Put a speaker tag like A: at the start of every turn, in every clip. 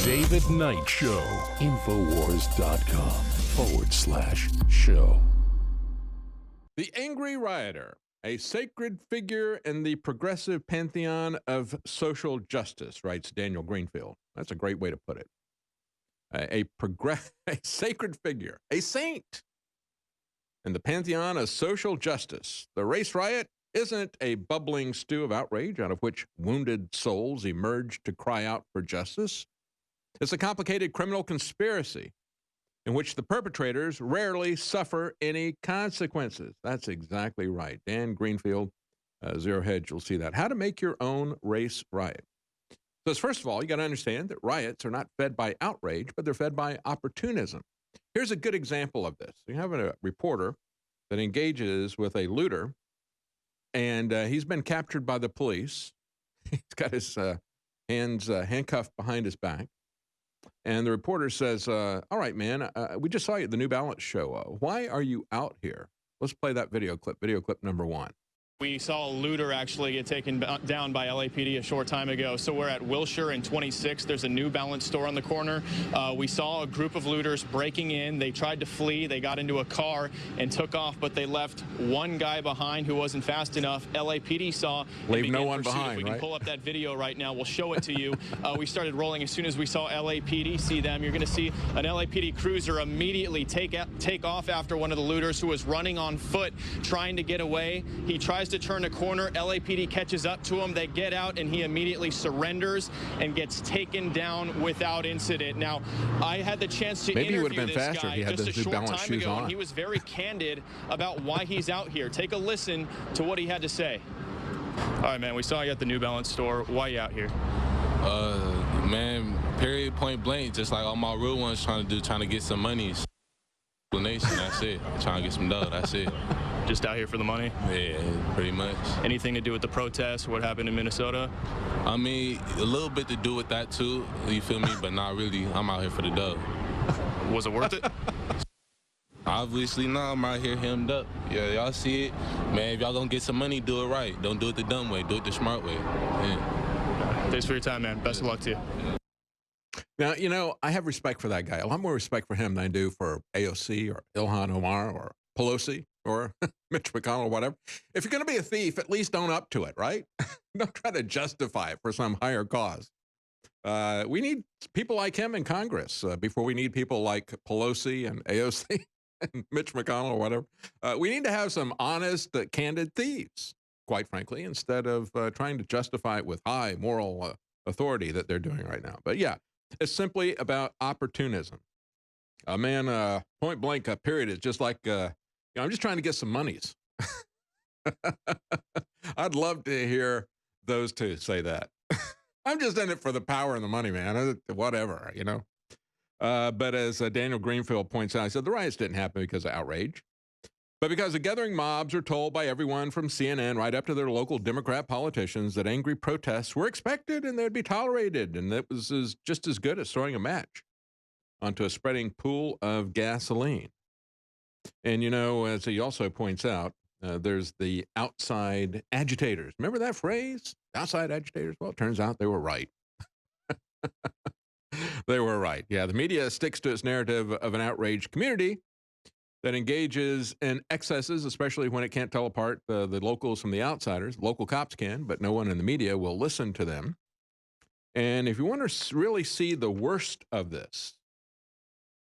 A: David Knight Show. Infowars.com/show.
B: The Angry Rioter, a sacred figure in the progressive pantheon of social justice, writes Daniel Greenfield. That's a great way to put it. A sacred figure, a saint in the pantheon of social justice. The race riot isn't a bubbling stew of outrage out of which wounded souls emerge to cry out for justice. It's a complicated criminal conspiracy in which the perpetrators rarely suffer any consequences. That's exactly right. Dan Greenfield, Zero Hedge, you'll see that. How to make your own race riot. So first of all, you got to understand that riots are not fed by outrage, but they're fed by opportunism. Here's a good example of this. You have a reporter that engages with a looter, and he's been captured by the police. He's got his hands handcuffed behind his back. And the reporter says, all right, man, we just saw you at the New Balance show. Why are you out here? Let's play that video clip number 1.
C: We saw a looter actually get taken down by LAPD a short time ago. So we're at Wilshire and 26. There's a New Balance store on the corner. We saw a group of looters breaking in. They tried to flee. They got into a car and took off, but they left one guy behind who wasn't fast enough. LAPD saw.
B: Leave no one behind,
C: We can pull up that video right now. We'll show it to you. We started rolling as soon as we saw LAPD see them. You're going to see an LAPD cruiser immediately take off after one of the looters who was running on foot trying to get away. He tries to turn a corner. LAPD catches up to him. They get out, and he immediately surrenders and gets taken down without incident. Now, I had the chance to interview this guy just a short time ago, and he was very candid about why he's out here. Take a listen to what he had to say. All right, man, we saw you at the New Balance store. Why are you out here?
D: Man, period, point blank, just like all my real ones trying to get some money. Explanation, that's it. Trying to get some dough, that's it.
C: Just out here for the money?
D: Yeah, pretty much.
C: Anything to do with the protests, what happened in Minnesota?
D: I mean, a little bit to do with that too, you feel me? But not really. I'm out here for the dough.
C: Was it worth it?
D: Obviously, no, I'm out here hemmed up. Yeah, y'all see it. Man, if y'all gonna get some money, do it right. Don't do it the dumb way. Do it the smart way. Yeah.
C: Thanks for your time, man. Best of luck to you.
B: Now, you know, I have respect for that guy. A lot more respect for him than I do for AOC or Ilhan Omar or Pelosi or Mitch McConnell or whatever. If you're going to be a thief, at least own up to it, right? Don't try to justify it for some higher cause. We need people like him in Congress before we need people like Pelosi and AOC and Mitch McConnell or whatever. We need to have some honest, candid thieves, quite frankly, instead of trying to justify it with high moral authority that they're doing right now. But yeah, it's simply about opportunism. Man, point blank, period, is just like, I'm just trying to get some monies. I'd love to hear those two say that. I'm just in it for the power and the money, man. Whatever, you know. But as Daniel Greenfield points out, he said the riots didn't happen because of outrage, but because the gathering mobs are told by everyone from CNN right up to their local Democrat politicians that angry protests were expected and they'd be tolerated, and that was just as good as throwing a match onto a spreading pool of gasoline. And, you know, as he also points out, there's the outside agitators. Remember that phrase? Outside agitators? Well, it turns out they were right. They were right. Yeah, the media sticks to its narrative of an outraged community that engages in excesses, especially when it can't tell apart the locals from the outsiders. Local cops can, but no one in the media will listen to them. And if you want to really see the worst of this,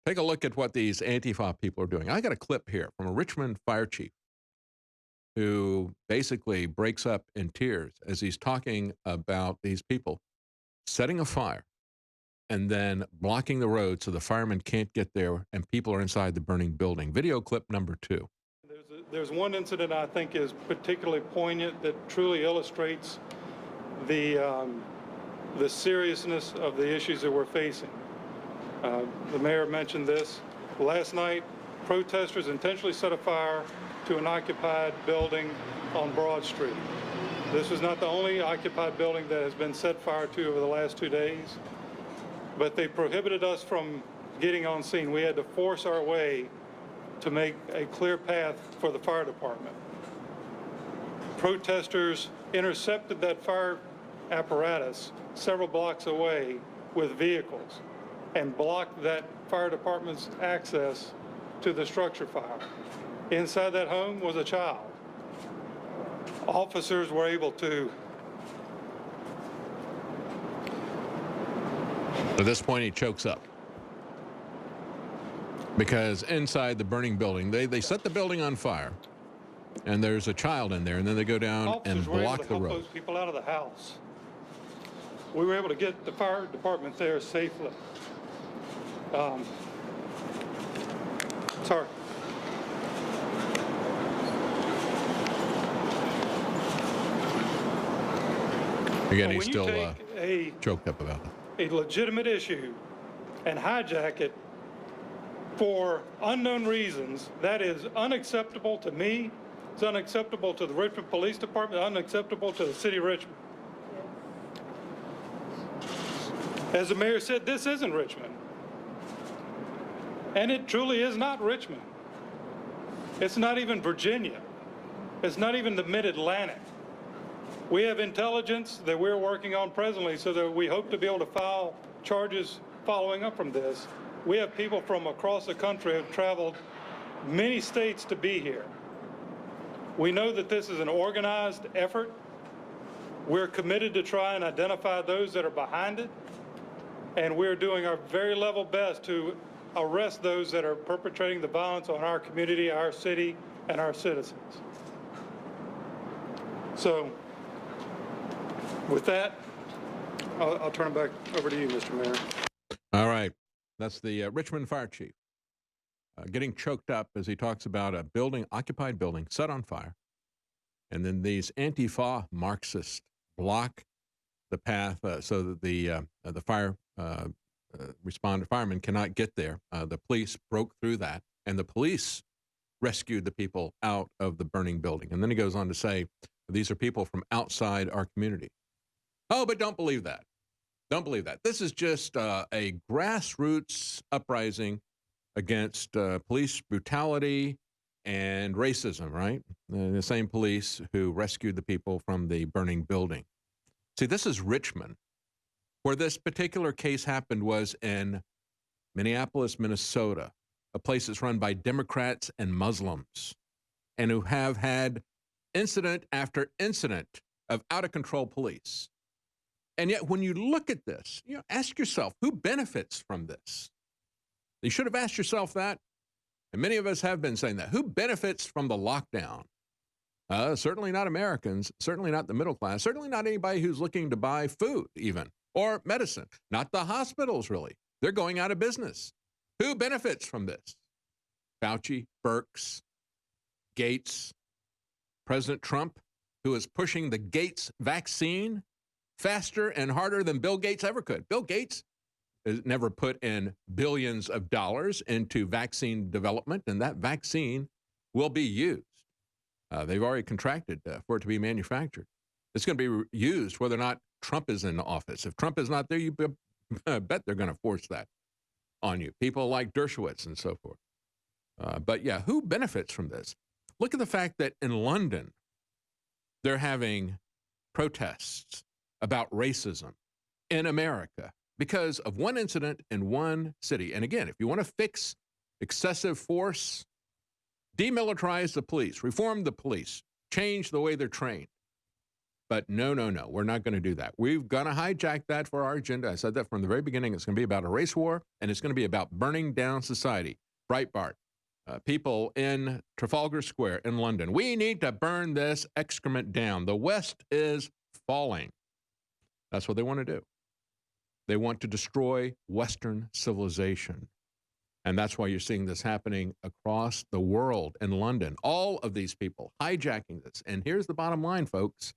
B: take a look at what these Antifa people are doing. I got a clip here from a Richmond fire chief who basically breaks up in tears as he's talking about these people setting a fire and then blocking the road so the firemen can't get there and people are inside the burning building. Video clip number 2.
E: There's one incident I think is particularly poignant that truly illustrates the seriousness of the issues that we're facing. The mayor mentioned this. Last night, protesters intentionally set a fire to an occupied building on Broad Street. This was not the only occupied building that has been set fire to over the last 2 days, but they prohibited us from getting on scene. We had to force our way to make a clear path for the fire department. Protesters intercepted that fire apparatus several blocks away with vehicles and blocked that fire department's access to the structure fire. Inside that home was a child. Officers were able to.
B: At this point, he chokes up. Because inside the burning building, they set the building on fire, and there's a child in there, and then they go down and
E: Officers were able
B: block
E: to
B: the
E: help
B: road.
E: those people out of the house. We were able to get the fire department there safely. Sorry.
B: Again,
E: But
B: he's
E: when
B: still
E: you take
B: choked up about it.
E: a legitimate issue and hijack it for unknown reasons, that is unacceptable to me. It's unacceptable to the Richmond Police Department, unacceptable to the city of Richmond. As the mayor said, this isn't Richmond. And it truly is not Richmond. It's not even Virginia. It's not even the Mid-Atlantic. We have intelligence that we're working on presently so that we hope to be able to file charges following up from this. We have people from across the country who have traveled many states to be here. We know that this is an organized effort. We're committed to try and identify those that are behind it, and we're doing our very level best to arrest those that are perpetrating the violence on our community, our city, and our citizens. So, with that, I'll turn it back over to you, Mr. Mayor.
B: All right. That's the Richmond fire chief getting choked up as he talks about a building, occupied building, set on fire. And then these Antifa Marxists block the path so that the firemen cannot get there. The police broke through that, and the police rescued the people out of the burning building. And then he goes on to say, these are people from outside our community. Oh, but don't believe that. Don't believe that. This is just a grassroots uprising against police brutality and racism, right? The same police who rescued the people from the burning building. See, this is Richmond. Where this particular case happened was in Minneapolis, Minnesota, a place that's run by Democrats and Muslims, and who have had incident after incident of out-of-control police. And yet, when you look at this, ask yourself, who benefits from this? You should have asked yourself that, and many of us have been saying that. Who benefits from the lockdown? Certainly not Americans, certainly not the middle class, certainly not anybody who's looking to buy food even, or medicine. Not the hospitals, really. They're going out of business. Who benefits from this? Fauci, Birx, Gates, President Trump, who is pushing the Gates vaccine faster and harder than Bill Gates ever could. Bill Gates has never put in billions of dollars into vaccine development, and that vaccine will be used. They've already contracted for it to be manufactured. It's going to be used whether or not Trump is in office. If Trump is not there, you bet they're going to force that on you. People like Dershowitz and so forth. But yeah, who benefits from this? Look at the fact that in London, they're having protests about racism in America because of one incident in one city. And again, if you want to fix excessive force, demilitarize the police, reform the police, change the way they're trained. But no, we're not going to do that. We're going to hijack that for our agenda. I said that from the very beginning. It's going to be about a race war, and it's going to be about burning down society. Breitbart, people in Trafalgar Square in London. We need to burn this excrement down. The West is falling. That's what they want to do. They want to destroy Western civilization. And that's why you're seeing this happening across the world in London. All of these people hijacking this. And here's the bottom line, folks.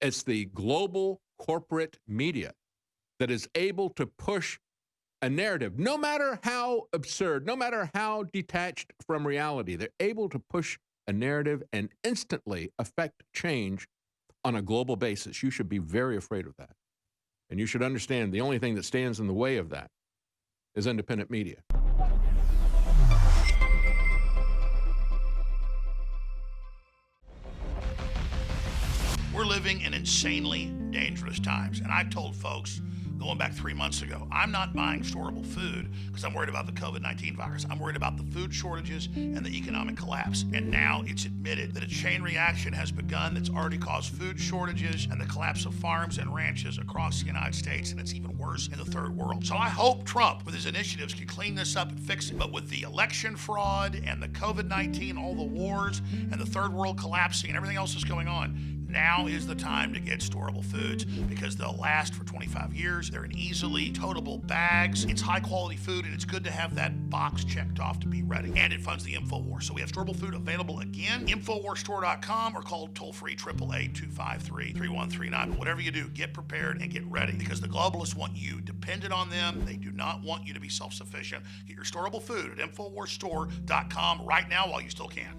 B: It's the global corporate media that is able to push a narrative, no matter how absurd, no matter how detached from reality. They're able to push a narrative and instantly affect change on a global basis. You should be very afraid of that. And you should understand the only thing that stands in the way of that is independent media.
F: We're living in insanely dangerous times. And I've told folks going back 3 months ago. I'm not buying storable food because I'm worried about the COVID-19 virus. I'm worried about the food shortages and the economic collapse. And now it's admitted that a chain reaction has begun that's already caused food shortages and the collapse of farms and ranches across the United States, and it's even worse in the third world. So I hope Trump, with his initiatives, can clean this up and fix it. But with the election fraud and the COVID-19, all the wars, and the third world collapsing and everything else that's going on, now is the time to get storable foods because they'll last for 25 years. They're in easily toteable bags. It's high quality food, and it's good to have that box checked off to be ready. And it funds the InfoWar. So we have storable food available again. InfoWarsStore.com or call toll free 888-253-3139. But whatever you do, get prepared and get ready because the globalists want you dependent on them. They do not want you to be self-sufficient. Get your storable food at InfoWarsStore.com right now while you still can.